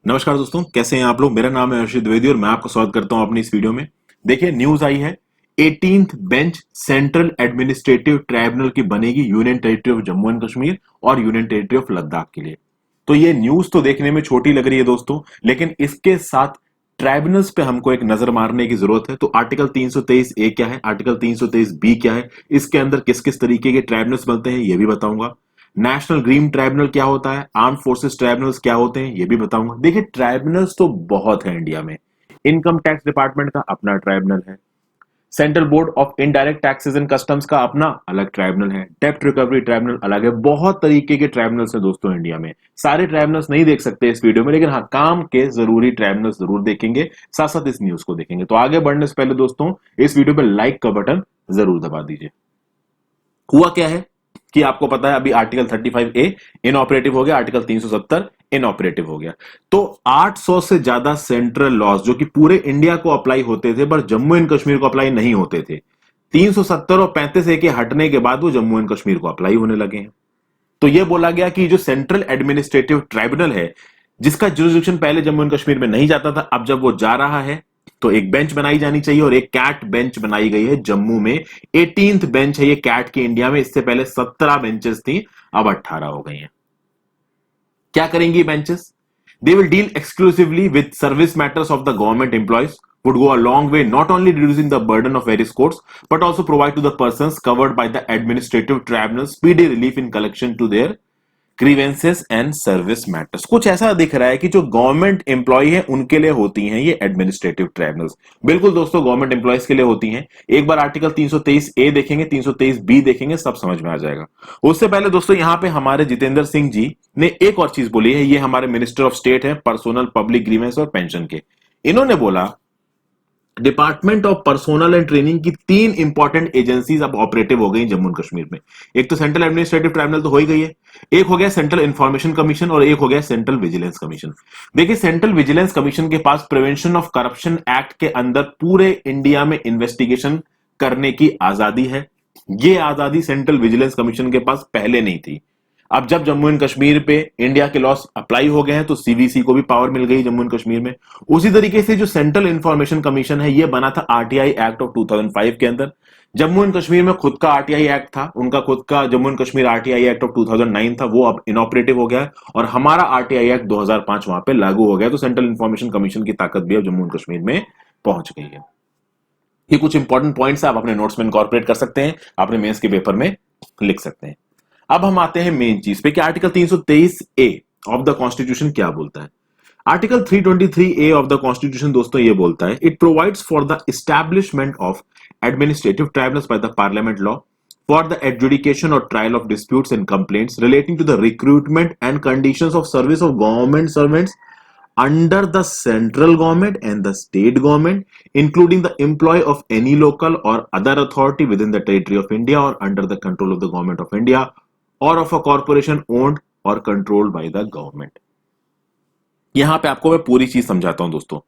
नमस्कार दोस्तों, कैसे हैं आप लोग। मेरा नाम है हर्षित द्विवेदी और मैं आपका स्वागत करता हूं अपनी इस वीडियो में। देखिए, न्यूज आई है 18th bench central administrative tribunal की बनेगी union territory of Jammu and Kashmir और यूनियन टेरिटरी ऑफ लद्दाख के लिए। तो ये न्यूज तो देखने में छोटी लग रही है दोस्तों, लेकिन इसके साथ ट्राइब्यूनल्स पे हमको एक नजर मारने की जरूरत है। तो आर्टिकल 323 ए क्या है, आर्टिकल 323 बी क्या है, इसके अंदर किस किस तरीके के ट्राइब्यूनल्स बनते हैं ये भी बताऊंगा। नेशनल ग्रीन ट्राइब्यूनल क्या होता है, आर्म फोर्सेस ट्राइब्यूनल्स क्या होते हैं ये भी बताऊंगा। देखिए, ट्राइब्यूनल्स तो बहुत है इंडिया में। इनकम टैक्स डिपार्टमेंट का अपना ट्राइब्यूनल है, central board of indirect taxes and customs का अपना अलग ट्राइब्यूनल है, डेप्ट रिकवरी ट्राइब्यूनल अलग है। बहुत तरीके के ट्राइब्यूनल्स हैं दोस्तों इंडिया में। सारे ट्राइब्यूनल्स नहीं देख सकते इस वीडियो में, लेकिन हाँ, काम के जरूरी ट्राइब्यूनल्स जरूर देखेंगे, साथ साथ इस न्यूज को देखेंगे। तो आगे बढ़ने से पहले दोस्तों, इस वीडियो पर लाइक का बटन जरूर दबा दीजिए। हुआ क्या है कि आपको पता है, अभी आर्टिकल 35A इनऑपरेटिव हो गया, आर्टिकल 370 इनऑपरेटिव हो गया। तो 800 से ज्यादा सेंट्रल लॉज जो कि पूरे इंडिया को अप्लाई होते थे, पर जम्मू एंड कश्मीर को अप्लाई नहीं होते थे, 370 और 35A के हटने के बाद वो जम्मू एंड कश्मीर को अप्लाई होने लगे हैं। तो यह बोला गया कि जो सेंट्रल एडमिनिस्ट्रेटिव ट्राइब्यूनल है, जिसका जुरिसडिक्शन पहले जम्मू एंड कश्मीर में नहीं जाता था, अब जब वो जा रहा है तो एक बेंच बनाई जानी चाहिए, और एक कैट बेंच बनाई गई है जम्मू में। 18th बेंच है ये कैट की इंडिया में। इससे पहले 17 बेंचेस थी, अब 18 हो गई हैं। क्या करेंगी benches? They will deal exclusively with service matters of the government employees, would go a long way not only reducing the burden of various courts but also provide to the persons covered by the administrative tribunal speedy relief in collection to their grievances and service matters. कुछ ऐसा दिख रहा है कि जो government employ है उनके लिए होती हैं ये एडमिनिस्ट्रेटिव ट्राइब्यूनल्स। बिल्कुल दोस्तों, गवर्नमेंट एम्प्लॉयज के लिए होती हैं। एक बार आर्टिकल 323A देखेंगे, 323B देखेंगे, सब समझ में आ जाएगा। उससे पहले दोस्तों, यहां पे हमारे जितेंद्र सिंह जी ने एक और चीज बोली है। ये हमारे मिनिस्टर ऑफ स्टेट है पर्सनल पब्लिक ग्रीवेंस और पेंशन के। इन्होंने बोला department of personnel and training की 3 इंपॉर्टेंट एजेंसीज अब ऑपरेटिव हो गई जम्मू एंड कश्मीर में। एक तो सेंट्रल एडमिनिस्ट्रेटिव ट्राइब्यूनल तो हो ही गई है, एक हो गया सेंट्रल इंफॉर्मेशन कमीशन और एक हो गया सेंट्रल विजिलेंस कमीशन। देखिए, सेंट्रल विजिलेंस कमीशन के पास प्रिवेंशन ऑफ करप्शन एक्ट के अंदर पूरे इंडिया में इन्वेस्टिगेशन करने की आजादी है। ये आजादी सेंट्रल विजिलेंस कमीशन के पास पहले नहीं थी। अब जब जम्मू एंड कश्मीर पे इंडिया के लॉस अप्लाई हो गए हैं तो सीवीसी को भी पावर मिल गई जम्मू एंड कश्मीर में। उसी तरीके से जो सेंट्रल इंफॉर्मेशन कमीशन है, ये बना था आरटीआई एक्ट ऑफ 2005 के अंदर। जम्मू एंड कश्मीर में खुद का आरटीआई एक्ट था, उनका खुद का Jammu and Kashmir RTI act of 2009 था, वो अब इनऑपरेटिव हो गया है, और हमारा आरटीआई एक्ट 2005 वहां पे लागू हो गया। तो सेंट्रल इंफॉर्मेशन कमीशन की ताकत भी अब जम्मू एंड कश्मीर में पहुंच गई है। ये कुछ इंपॉर्टेंट पॉइंट्स आप अपने नोट्स में इनकॉर्पोरेट कर सकते हैं, अपने मेंस के पेपर में लिख सकते हैं। अब हम आते हैं मेन चीज पे कि article 323A of the constitution क्या बोलता है। Article 323A of the constitution दोस्तों ये बोलता है, it provides for the establishment of administrative tribunals by the parliament law for the adjudication और trial of disputes and complaints relating to the recruitment and conditions of service of government servants under the central government and the state government, including the employee of any local or other authority within the territory of India or under the control of the government of India or of a corporation owned or controlled by the government। यहां पे आपको मैं पूरी चीज समझाता हूं दोस्तों।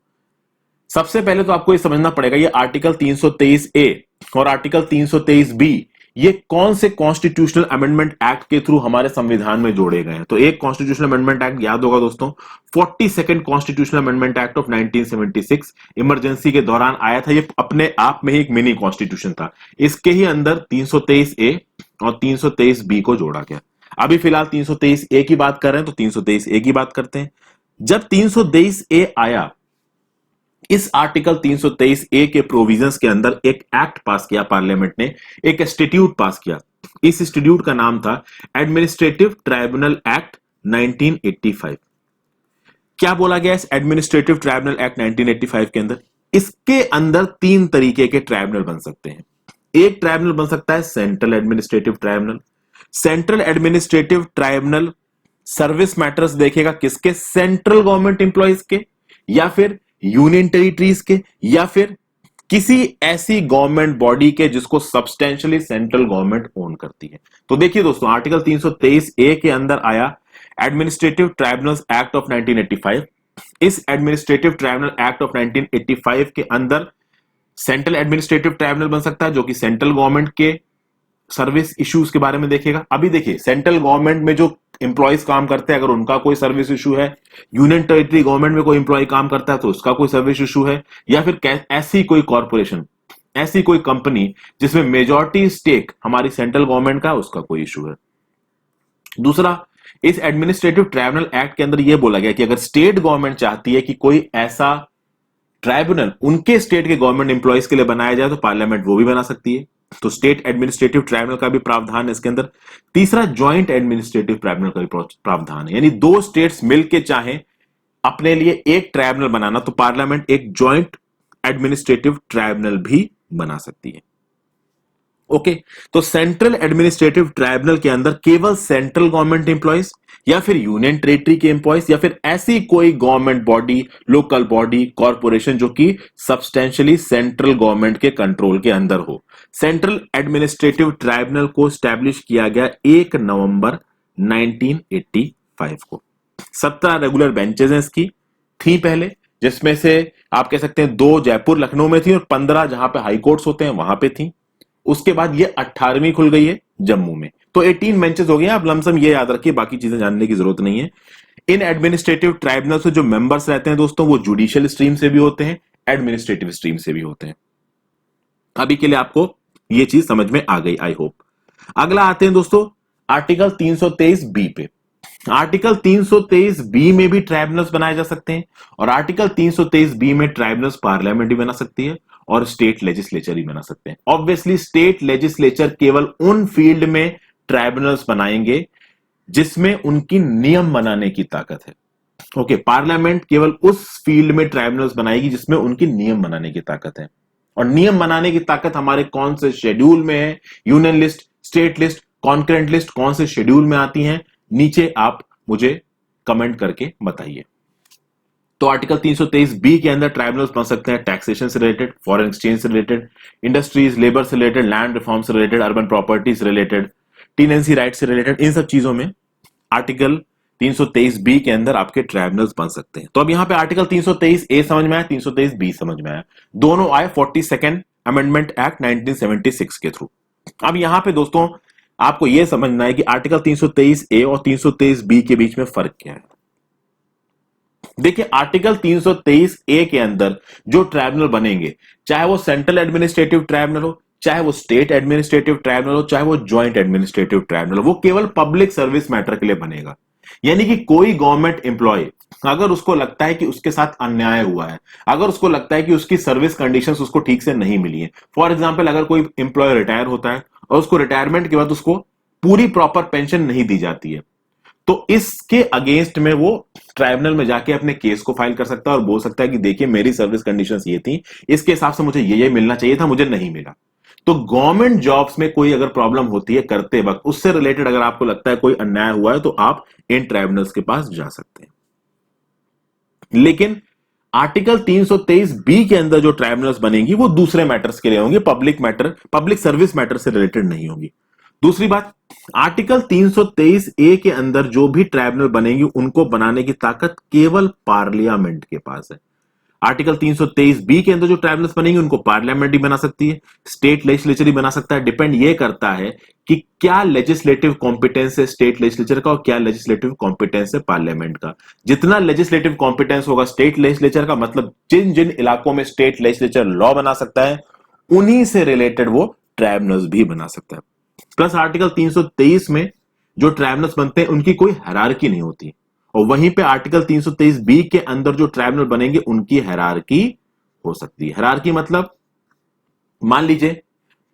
सबसे पहले तो आपको ये समझना पड़ेगा, ये आर्टिकल 323A और आर्टिकल 323B ये कौन से कॉन्स्टिट्यूशनल अमेंडमेंट एक्ट के थ्रू हमारे संविधान में जोड़े गए हैं। तो एक कॉन्स्टिट्यूशनल अमेंडमेंट एक्ट याद होगा दोस्तों, 42nd constitutional amendment act of 1976 emergency के दौरान आया था। ये अपने आप में ही एक मिनी कॉन्स्टिट्यूशन था। इसके ही अंदर 323A और 323B को जोड़ा गया। अभी फिलहाल 323A की बात कर रहे हैं तो 323A की बात करते हैं। जब 323A आया, इस आर्टिकल 323A के प्रोविजंस के अंदर एक एक्ट पास किया पार्लियामेंट ने, एक इंस्टीट्यूट पास किया। इस इंस्टीट्यूट का नाम था एडमिनिस्ट्रेटिव ट्राइब्यूनल एक्ट 1985। क्या बोला गया इस एडमिनिस्ट्रेटिव ट्राइब्यूनल एक्ट 1985 के अंदर? इसके अंदर 3 तरीके के ट्राइब्यूनल बन सकते हैं। एक ट्राइब्यूनल बन सकता है central administrative tribunal. Central administrative tribunal service matters देखेगा किसके? सेंट्रल गवर्नमेंट एम्प्लॉयज के, या फिर यूनियन टेरिटरीज के, या फिर किसी ऐसी गवर्नमेंट बॉडी के जिसको सब्सटेंशियली सेंट्रल गवर्नमेंट ओन करती है। तो देखिए दोस्तों, आर्टिकल 323A के अंदर आया एडमिनिस्ट्रेटिव ट्राइब्यूनल्स एक्ट ऑफ 1985। इस एडमिनिस्ट्रेटिव ट्राइब्यूनल एक्ट ऑफ 1985 के अंदर सेंट्रल एडमिनिस्ट्रेटिव ट्राइब्यूनल बन सकता है जो कि सेंट्रल गवर्नमेंट के सर्विस इश्यूज के बारे में देखेगा। अभी देखिए सेंट्रल गवर्नमेंट में जो एम्प्लॉयज काम करते हैं, अगर उनका कोई सर्विस इशू है, यूनियन टेरिटरी गवर्नमेंट में कोई एम्प्लॉय काम करता है तो उसका कोई सर्विस इशू है, या फिर ऐसी कोई कॉर्पोरेशन, ऐसी कोई कंपनी जिसमें मेजॉरिटी स्टेक हमारी सेंट्रल गवर्नमेंट का, उसका कोई इशू है। दूसरा, इस एडमिनिस्ट्रेटिव ट्राइब्यूनल एक्ट के अंदर यह बोला गया कि अगर स्टेट गवर्नमेंट चाहती है कि कोई ऐसा ट्राइब्यूनल उनके स्टेट के गवर्नमेंट एम्प्लॉयज के लिए बनाया जाए तो पार्लियामेंट वो भी बना सकती है। तो स्टेट एडमिनिस्ट्रेटिव ट्राइब्यूनल का भी प्रावधान है इसके अंदर। तीसरा, ज्वाइंट एडमिनिस्ट्रेटिव ट्राइब्यूनल का भी प्रावधान है, यानी दो स्टेट्स मिलकर चाहे अपने लिए एक ट्राइब्यूनल बनाना तो पार्लियामेंट एक ज्वाइंट एडमिनिस्ट्रेटिव ट्राइब्यूनल भी बना सकती है। ओके, तो सेंट्रल एडमिनिस्ट्रेटिव ट्राइब्यूनल के अंदर केवल सेंट्रल गवर्नमेंट एम्प्लॉयज या फिर यूनियन टेरिटरी के एम्प्लॉयज या फिर ऐसी कोई government body, local body, corporation जो कि सब्सटेंशियली सेंट्रल गवर्नमेंट के कंट्रोल के अंदर हो। सेंट्रल एडमिनिस्ट्रेटिव ट्राइब्यूनल को स्टैब्लिश किया गया 1 नवंबर 1985 को। 17 रेगुलर बेंचेस हैं इसकी, थी पहले, जिसमें से आप कह सकते हैं 2 जयपुर लखनऊ में थी और 15 जहां पे हाई कोर्ट्स होते हैं वहां पे थी। उसके बाद ये 18वीं खुल गई है जम्मू में। तो 18 बेंचेस हो गए। आप लमसम ये याद रखिए, बाकी चीजें जानने की जरूरत नहीं है। इन एडमिनिस्ट्रेटिव ट्राइब्यूनल से जो मेंबर्स रहते हैं दोस्तों, वो जुडिशियल स्ट्रीम से भी होते हैं, एडमिनिस्ट्रेटिव स्ट्रीम से भी होते हैं। अभी के लिए आपको ये चीज समझ में आ गई, आई होप। अगला आते हैं दोस्तों आर्टिकल 323 बी पे। आर्टिकल 323 बी में भी ट्राइब्यूनल्स बनाए जा सकते हैं और आर्टिकल 323 बी में ट्राइब्यूनल्स पार्लियामेंट भी बना सकती है और स्टेट लेजिस्लेचर ही बना सकते हैं। ऑब्वियसली स्टेट लेजिस्लेचर केवल उन फील्ड में ट्राइब्यूनल्स बनाएंगे जिसमें उनकी नियम बनाने की ताकत है। ओके, पार्लियामेंट केवल उस फील्ड में ट्राइब्यूनल्स बनाएगी जिसमें उनकी नियम बनाने की ताकत है। और नियम बनाने की ताकत हमारे कौन से शेड्यूल में है, union list, state list, concurrent list कौन से शेड्यूल में आती हैं, नीचे आप मुझे कमेंट करके बताइए। तो आर्टिकल 323 बी के अंदर ट्राइब्यूनल्स बन सकते हैं टैक्सेशन से रिलेटेड, फॉरेन एक्सचेंज से रिलेटेड, इंडस्ट्रीज, लेबर से रिलेटेड, लैंड रिफॉर्म से रिलेटेड, अर्बन प्रॉपर्टीज से रिलेटेड, टीनेंसी राइट से रिलेटेड, इन सब चीजों में आर्टिकल 323 बी के अंदर आपके ट्राइब्यूनल्स बन सकते हैं। तो अब यहां पे आर्टिकल 323 ए समझ में आया, 323 बी समझ में आया, दोनों आए 42nd अमेंडमेंट एक्ट 1976 के थ्रू। अब यहां पे दोस्तों आपको यह समझना है कि आर्टिकल 323 ए और 323 बी के बीच में फर्क क्या है। देखिए, आर्टिकल 323 ए के अंदर जो ट्राइब्यूनल बनेंगे, चाहे वो सेंट्रल एडमिनिस्ट्रेटिव ट्राइब्यूनल हो, चाहे वो स्टेट एडमिनिस्ट्रेटिव ट्राइब्यूनल हो, चाहे वो ज्वाइंट एडमिनिस्ट्रेटिव ट्राइब्यूनल हो, वो केवल पब्लिक सर्विस मैटर के लिए बनेगा। यानी कि कोई गवर्नमेंट एम्प्लॉय अगर उसको लगता है कि उसके साथ अन्याय हुआ है, अगर उसको लगता है कि उसकी सर्विस कंडीशंस उसको ठीक से नहीं मिली है, फॉर एग्जांपल अगर कोई एम्प्लॉय रिटायर होता है और उसको रिटायरमेंट के बाद उसको पूरी प्रॉपर पेंशन नहीं दी जाती है, तो इसके अगेंस्ट में वो ट्राइब्यूनल में जाके अपने केस को फाइल कर सकता है और बोल सकता है कि देखिए मेरी सर्विस कंडीशंस ये थी, इसके हिसाब से मुझे ये मिलना चाहिए था, मुझे नहीं मिला। तो गवर्नमेंट जॉब्स में कोई अगर प्रॉब्लम होती है करते वक्त, उससे रिलेटेड अगर आपको लगता है कोई अन्याय हुआ है, तो आप इन ट्राइब्यूनल्स के पास जा सकते हैं। लेकिन आर्टिकल 323 बी के अंदर जो ट्राइब्यूनल्स बनेंगी वो दूसरे मैटर्स के लिए होंगी, public matter, public service matter से रिलेटेड नहीं होंगी। दूसरी बात, आर्टिकल 323 ए के अंदर जो भी ट्राइब्यूनल बनेंगी उनको बनाने की ताकत केवल पार्लियामेंट के पास है। आर्टिकल 323 बी के अंदर जो ट्राइब्यूनल्स बनेंगे उनको पार्लियामेंट ही बना सकती है, स्टेट लेजिस्लेचर ही बना सकता है। डिपेंड ये करता है कि क्या लेजिस्लेटिव कॉम्पिटेंस है स्टेट लेजिस्लेचर का और क्या लेजिस्लेटिव कॉम्पिटेंस है पार्लियामेंट का। जितना लेजिस्लेटिव कॉम्पिटेंस होगा स्टेट लेजिस्लेचर का, मतलब जिन जिन इलाकों में स्टेट लेजिस्लेचर लॉ बना सकता है, उन्हीं से रिलेटेड वो ट्राइब्यूनल्स भी बना सकता है। प्लस आर्टिकल 323 में जो ट्राइब्यूनल्स बनते हैं उनकी कोई हायरार्की नहीं होती, और वहीं पे आर्टिकल 323 बी के अंदर जो ट्राइब्यूनल बनेंगे उनकी हायरार्की हो सकती है। हायरार्की मतलब मान लीजिए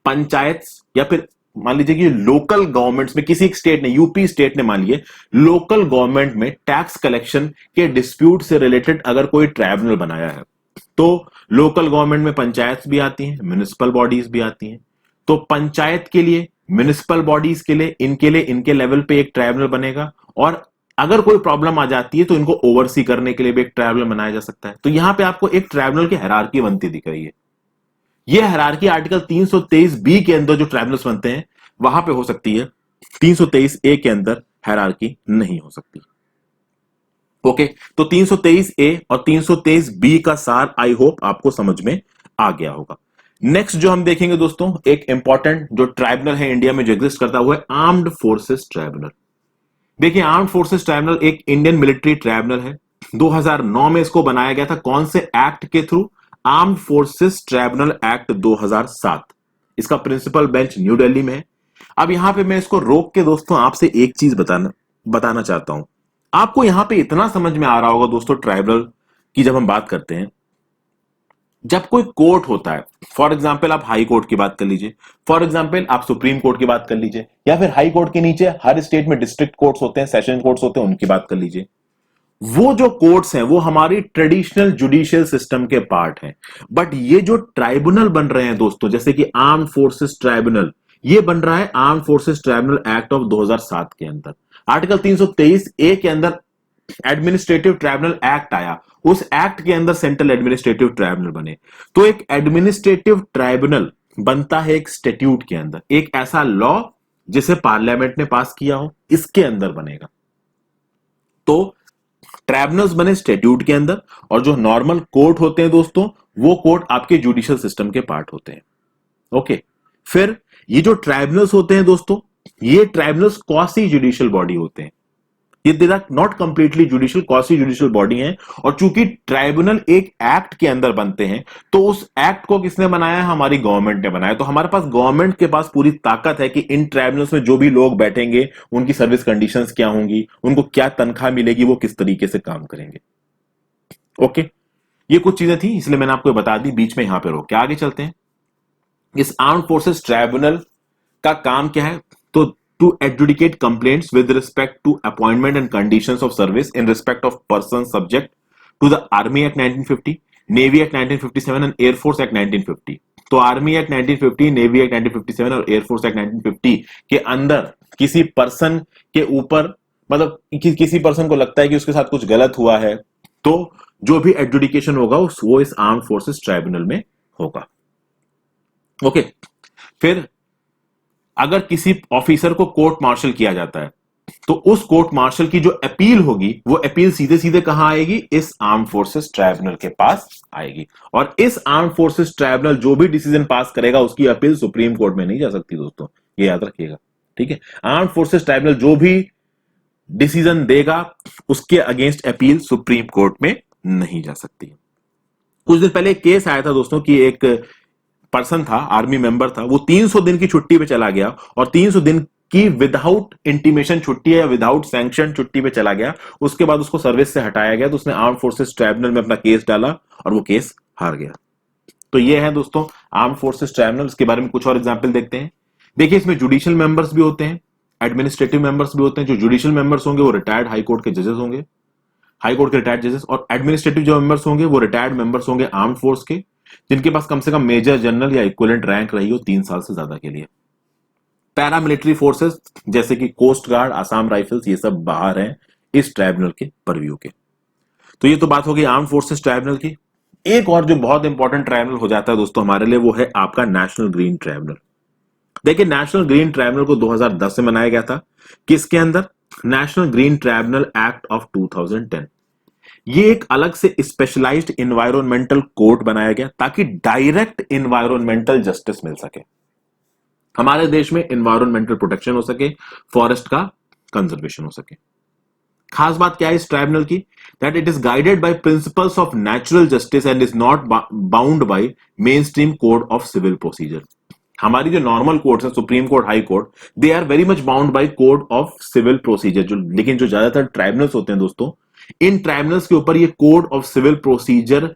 पंचायत या फिर मान लीजिए कि लोकल गवर्नमेंट्स में किसी एक स्टेट ने, यूपी स्टेट ने मान लीजिए लोकल गवर्नमेंट में टैक्स कलेक्शन के डिस्प्यूट से रिलेटेड अगर कोई ट्राइब्यूनल बनाया है, तो लोकल गवर्नमेंट में पंचायत भी आती हैं, म्युनिसिपल बॉडीज भी आती हैं। तो पंचायत के लिए, म्युनिसिपल बॉडीज के लिए, इनके लेवल पे एक ट्राइब्यूनल बनेगा, और अगर कोई प्रॉब्लम आ जाती है तो इनको ओवरसी करने के लिए भी एक ट्राइब्यूनल बनाया जा सकता है। तो यहां पे आपको एक ट्राइब्यूनल की हायरार्की बनती दिख रही है। यह हायरार्की आर्टिकल 323 बी के अंदर जो ट्राइब्यूनल्स बनते हैं वहां पे हो सकती है, 323 ए के अंदर हायरार्की नहीं हो सकती। ओके, तो 323 ए और 323 बी का सार आई होप आपको समझ में आ गया होगा। नेक्स्ट जो हम देखेंगे दोस्तों, एक इंपॉर्टेंट जो ट्राइब्यूनल है इंडिया में जो एग्जिस्ट करता हुआ है, आर्म्ड फोर्सेस ट्राइब्यूनल। देखिए, आर्म्ड फोर्सेस ट्राइब्यूनल एक इंडियन मिलिट्री ट्राइब्यूनल है। 2009 में इसको बनाया गया था, कौन से एक्ट के through? Armed forces tribunal act 2007। इसका प्रिंसिपल बेंच न्यू दिल्ली में है। अब यहां पे मैं इसको रोक के दोस्तों आपसे एक चीज बताना चाहता हूं। आपको यहां पे इतना समझ में आ रहा होगा दोस्तों, ट्राइब्यूनल की जब हम बात करते हैं, जब कोई कोर्ट होता है, फॉर एग्जाम्पल आप हाई कोर्ट की बात कर लीजिए, फॉर एग्जाम्पल आप सुप्रीम कोर्ट की बात कर लीजिए, या फिर हाई कोर्ट के नीचे हर स्टेट में डिस्ट्रिक्ट कोर्ट्स होते हैं, सेशन कोर्ट्स होते हैं, उनकी बात कर लीजिए। वो जो कोर्ट्स हैं वो हमारी ट्रेडिशनल जुडिशियल सिस्टम के पार्ट हैं। बट ये जो ट्राइब्यूनल बन रहे हैं दोस्तों, जैसे कि आर्म फोर्सेस ट्राइब्यूनल, ये बन रहा है arm forces tribunal act of 2007 के अंदर। आर्टिकल 323 ए के अंदर एडमिनिस्ट्रेटिव ट्राइब्यूनल एक्ट आया, उस एक्ट के अंदर सेंट्रल एडमिनिस्ट्रेटिव ट्राइब्यूनल बने। तो एक एडमिनिस्ट्रेटिव ट्राइब्यूनल बनता है एक स्टैट्यूट के अंदर, एक ऐसा लॉ जिसे पार्लियामेंट ने पास किया हो, इसके अंदर बनेगा। तो ट्राइब्यूनल्स बने स्टैट्यूट के अंदर, और जो नॉर्मल कोर्ट होते हैं दोस्तों, वो कोर्ट आपके जुडिशियल सिस्टम के पार्ट होते हैं। ओके, फिर ये जो ट्राइब्यूनल्स होते हैं दोस्तों, ये ट्राइब्यूनल्स क्वासी जुडिशियल बॉडी होते हैं। ये they are not completely judicial, quasi judicial body है। और चूंकि ट्राइब्यूनल एक एक्ट के अंदर बनते हैं, तो उस एक्ट को किसने बनाया है? हमारी गवर्नमेंट ने बनाया। तो हमारे पास गवर्नमेंट के पास पूरी ताकत है कि इन ट्राइब्यूनल्स में जो भी लोग बैठेंगे, उनकी सर्विस कंडीशंस क्या होंगी, उनको क्या तनख्वाह मिलेगी, वो किस तरीके से काम करेंगे। ओके, ये कुछ चीजें थी, इसलिए मैंने आपको बता दी, बीच में यहां पे रोक के आगे चलते हैं। इस आर्म्ड फोर्सेस ट्राइब्यूनल का काम क्या है? तो to adjudicate complaints with respect to appointment and conditions of service in respect of persons subject to the Army Act 1950, Navy Act 1957 and Air Force Act 1950। तो आर्मी एक्ट 1950, नेवी एक्ट 1957 और air force act 1950 के अंदर किसी person के ऊपर, मतलब किसी person को लगता है कि उसके साथ कुछ गलत हुआ है, तो जो भी एडजुडिकेशन होगा वो इस आर्म्ड फोर्सेस ट्राइब्यूनल में होगा। ओके, फिर अगर किसी ऑफिसर को कोर्ट मार्शल किया जाता है, तो उस कोर्ट मार्शल की जो अपील होगी, वो अपील सीधे सीधे कहां आएगी? इस आर्म फोर्सेस ट्राइब्यूनल के पास आएगी। और इस आर्म फोर्सेस ट्राइब्यूनल जो भी डिसीजन पास करेगा, उसकी अपील सुप्रीम कोर्ट में नहीं जा सकती दोस्तों, ये याद रखिएगा। ठीक है, आर्म फोर्सेस ट्राइब्यूनल जो भी डिसीजन देगा, उसके अगेंस्ट अपील सुप्रीम कोर्ट में नहीं जा सकती। कुछ दिन पहले एक केस आया था दोस्तों कि एक पर्सन था, आर्मी मेंबर था, वो 300 दिन की छुट्टी पे चला गया, और 300 दिन की विदाउट इंटीमेशन छुट्टी या विदाउट सैंक्शन छुट्टी पे चला गया। उसके बाद उसको सर्विस से हटाया गया, तो उसने आर्म फोर्सेस ट्राइब्यूनल में अपना केस डाला और वो केस हार गया। तो ये है दोस्तों आर्म फोर्सेस ट्राइब्यूनल। इसके बारे में कुछ और एग्जाम्पल देखते हैं। देखिए, इसमें जुडिशियल मेंबर्स भी होते हैं, एडमिनिस्ट्रेटिव मेंबर्स भी होते हैं। जो जुडिशियल मेंबर्स होंगे वो रिटायर्ड हाई कोर्ट के जजेस होंगे, हाई कोर्ट के रिटायर्ड जजेस। और एडमिनिस्ट्रेटिव जो मेंबर्स होंगे वो रिटायर्ड मेंबर्स होंगे आर्म फोर्स के, जिनके पास कम से कम मेजर जनरल या इक्विवेलेंट रैंक रही हो 3 साल से ज्यादा के लिए। पैरामिलिट्री फोर्सेस जैसे कि कोस्ट गार्ड, आसाम राइफल्स, ये सब बाहर हैं इस ट्राइब्यूनल के परव्यू के। तो ये तो बात होगी आर्म फोर्सेस ट्राइब्यूनल की। एक और जो बहुत इंपॉर्टेंट ट्राइब्यूनल हो जाता है दोस्तों हमारे लिए, वो है आपका नेशनल ग्रीन ट्राइब्यूनल। देखिए, नेशनल ग्रीन ट्राइब्यूनल को 2010 में बनाया गया था। किसके अंदर? National green tribunal act of 2010। ये एक अलग से स्पेशलाइज्ड इन्वायरमेंटल कोर्ट बनाया गया ताकि डायरेक्ट इन्वायरमेंटल जस्टिस मिल सके, हमारे देश में इन्वायरमेंटल प्रोटेक्शन हो सके, फॉरेस्ट का कंजर्वेशन हो सके। खास बात क्या है इस ट्राइब्यूनल की? That it is guided by principles of natural justice and is not bound by mainstream code of civil procedure. हमारी जो नॉर्मल कोर्ट्स हैं, supreme court, high court, they are very much bound by code of civil procedure. लेकिन जो ज्यादातर tribunals होते हैं दोस्तों, इन tribunals के ऊपर ये कोड ऑफ सिविल प्रोसीजर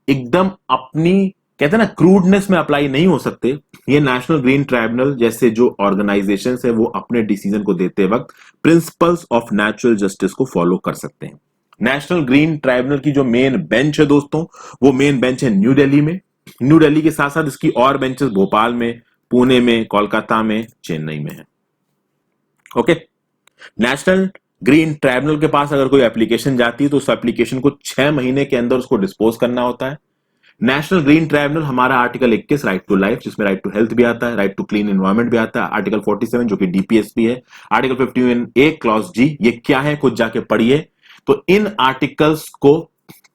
एकदम अपनी, कहते हैं ना, क्रूडनेस में अप्लाई नहीं हो सकते। ये नेशनल ग्रीन ट्राइब्यूनल जैसे जो ऑर्गेनाइजेशन है, वो अपने डिसीजन को देते वक्त प्रिंसिपल्स ऑफ नेचुरल जस्टिस को फॉलो कर सकते हैं। नेशनल ग्रीन ट्राइब्यूनल की जो मेन बेंच है दोस्तों, वो मेन बेंच है न्यू दिल्ली में। न्यू दिल्ली के साथ साथ इसकी और बेंचेस भोपाल में, पुणे में, कोलकाता में, चेन्नई में है। ओके, नेशनल ग्रीन ट्राइब्यूनल के पास अगर कोई एप्लीकेशन जाती है, तो उस एप्लीकेशन को 6 महीने के अंदर उसको डिस्पोज करना होता है। नेशनल ग्रीन ट्राइब्यूनल हमारा आर्टिकल 21 राइट टू लाइफ, जिसमें राइट टू हेल्थ भी आता है, राइट टू क्लीन एनवायरनमेंट भी आता है, आर्टिकल 47 जो कि डीपीएसपी है, आर्टिकल 51A क्लॉज जी, ये क्या है खुद जाके पढ़िए। तो इन आर्टिकल्स को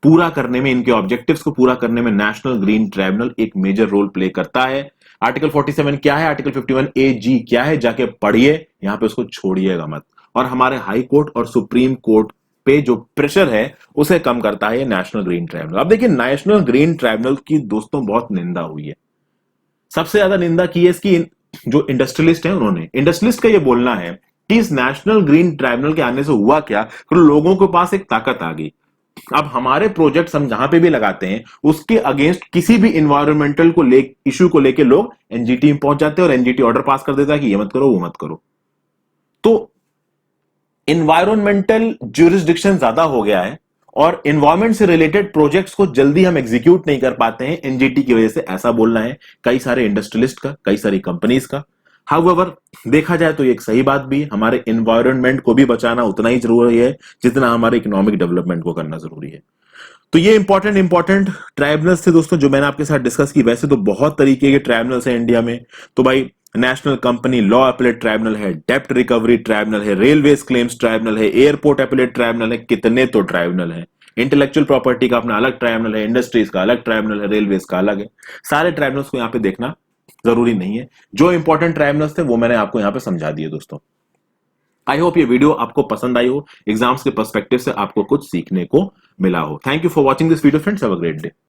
पूरा करने में, इनके ऑब्जेक्टिव्स को पूरा करने में नेशनल ग्रीन ट्राइब्यूनल एक मेजर रोल प्ले करता है। आर्टिकल 47 क्या है, आर्टिकल 51 ए जी क्या है, जाके पढ़िए, यहां पे उसको छोड़िएगा मत। और हमारे हाई कोर्ट और सुप्रीम कोर्ट पे जो प्रेशर है उसे कम करता है ये नेशनल ग्रीन ट्राइब्यूनल। अब देखिए नेशनल ग्रीन ट्राइब्यूनल की दोस्तों बहुत निंदा हुई है, सबसे ज्यादा निंदा की है इसकी जो इंडस्ट्रियलिस्ट है उन्होंने। इंडस्ट्रियलिस्ट का ये बोलना है कि इस नेशनल ग्रीन ट्राइब्यूनल के आने से हुआ क्या, तो लोगों के पास एक ताकत आ गई। अब हमारे प्रोजेक्ट हम जहां पे भी लगाते हैं उसके अगेंस्ट किसी भी इन्वायरमेंटल को ले इश्यू को लेके लोग एनजीटी में पहुंच जाते हैं और एनजीटी ऑर्डर पास कर देता है कि ये मत करो वो मत करो। तो इन्वायरमेंटल ज्यूरिसडिक्शन ज्यादा हो गया है और इन्वायरमेंट से रिलेटेड प्रोजेक्ट्स को जल्दी हम एग्जीक्यूट नहीं कर पाते हैं एनजीटी की वजह से, ऐसा बोलना है कई सारे इंडस्ट्रियलिस्ट का, कई सारी कंपनीज का। हाउएवर देखा जाए तो ये एक सही बात भी, हमारे इन्वायरमेंट को भी बचाना उतना ही जरूरी है जितना हमारे इकोनॉमिक डेवलपमेंट को करना जरूरी है। तो ये इंपॉर्टेंट ट्राइब्यूनल्स थे दोस्तों जो मैंने आपके साथ डिस्कस की। वैसे तो बहुत तरीके के ट्राइब्यूनल्स हैं इंडिया में, तो भाई national company law appellate tribunal है, डेप्ट रिकवरी ट्राइब्यूनल है, रेलवेज क्लेम्स ट्राइब्यूनल है, एयरपोर्ट अपीलेट ट्राइब्यूनल है, कितने तो ट्राइब्यूनल है। इंटेलेक्चुअल प्रॉपर्टी का अपना अलग ट्राइब्यूनल है, इंडस्ट्रीज का अलग ट्राइब्यूनल है, रेलवेज का अलग है। सारे ट्राइब्यूनल्स को यहाँ पे देखना जरूरी नहीं है, जो इंपॉर्टेंट ट्राइब्यूनल्स थे वो मैंने आपको यहाँ पे समझा दिए दोस्तों। आई होप ये वीडियो आपको पसंद आई हो, एग्जाम्स के पर्सपेक्टिव से आपको कुछ सीखने को मिला हो। Thank you for watching this video friends, have a great day.